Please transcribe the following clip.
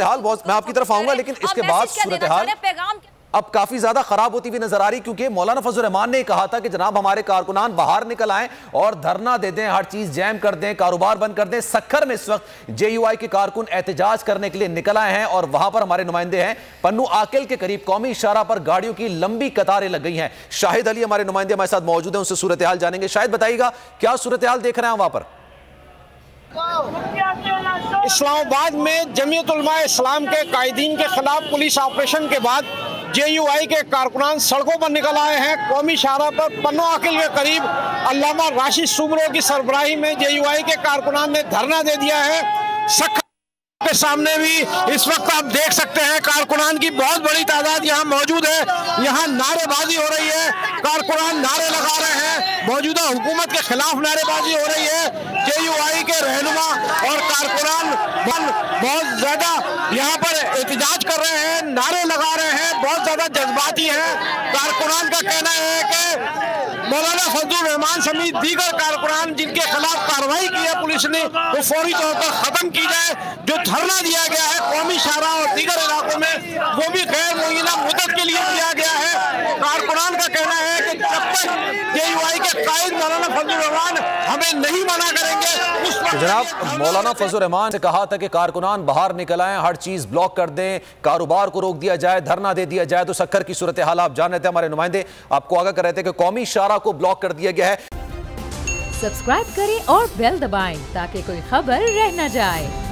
हाल बहुत, मैं आपकी तरफ आऊंगा, लेकिन इसके बाद सूरत हाल अब काफी ज्यादा खराब होती हुई नजर आ रही, क्योंकि मौलाना फजल रहमान ने कहा था कि जनाब हमारे कारकुनान बाहर निकल आए और धरना दे दें, हर चीज जैम कर दें, कारोबार बंद कर दें। सक्खर में इस वक्त JUI के कारकुन एहतजाज करने के लिए निकल आए हैं और वहां पर हमारे नुमाइंदे हैं पन्नू आकिल के करीब कौमी इशारा पर गाड़ियों की लंबी कतारें लग गई हैं। शाहिद अली हमारे नुमाइंदे हमारे साथ मौजूद हैं, उनसे सूरत हाल जानेंगे। शाहिद बताइएगा क्या सूरत हाल देख रहे हैं वहां पर? इस्लामाबाद में जमीयत उलमा इस्लाम के कायदीन के खिलाफ पुलिस ऑपरेशन के बाद JUI के कारकुनान सड़कों पर निकल आए हैं। कौमी शाहरा पर पन्नू आकिल के करीब अल्लामा राशिद सुमरो की सरबराही में JUI के कारकुनान ने धरना दे दिया है। के सामने भी इस वक्त आप देख सकते हैं कारकुनान की बहुत बड़ी तादाद यहाँ मौजूद है। यहाँ नारेबाजी हो रही है, कारकुनान नारे लगा रहे हैं, मौजूदा हुकूमत के खिलाफ नारेबाजी हो रही है। JUI के रहनुमा और कारकुनान बहुत ज्यादा यहाँ पर एहतजाज कर रहे हैं, नारे लगा रहे हैं, बहुत ज्यादा जज्बाती हैं। कारकुनान का कहना है कि मौलाना फजल रहमान समेत दीगर कारकुनान जिनके खिलाफ कार्रवाई की है पुलिस ने, वो फौरी तौर पर खत्म की जाए। जो धरना दिया गया है कौमी शाहरा और दीगर इलाकों में, वो भी गैर मुय्यना मुद्दत के लिए दिया गया है। कारकुनान का कहना है कि जब तक JUI के कायद मौलाना फजल रहमान हमें नहीं मना करेंगे उस वक्त। जनाब मौलाना फजल रहमान से कहा था कि कारकुनान बाहर निकल आए, हर चीज ब्लॉक कर दें, कारोबार को रोक दिया जाए, धरना दे दिया जाए। तो सक्खर की सूरत हाल आप जान रहे थे, हमारे नुमाइंदे आपको आगाह कर रहे थे कि कौमी शाहरा को ब्लॉक कर दिया गया है। सब्सक्राइब करें और बेल दबाएं ताकि कोई खबर रह न जाए।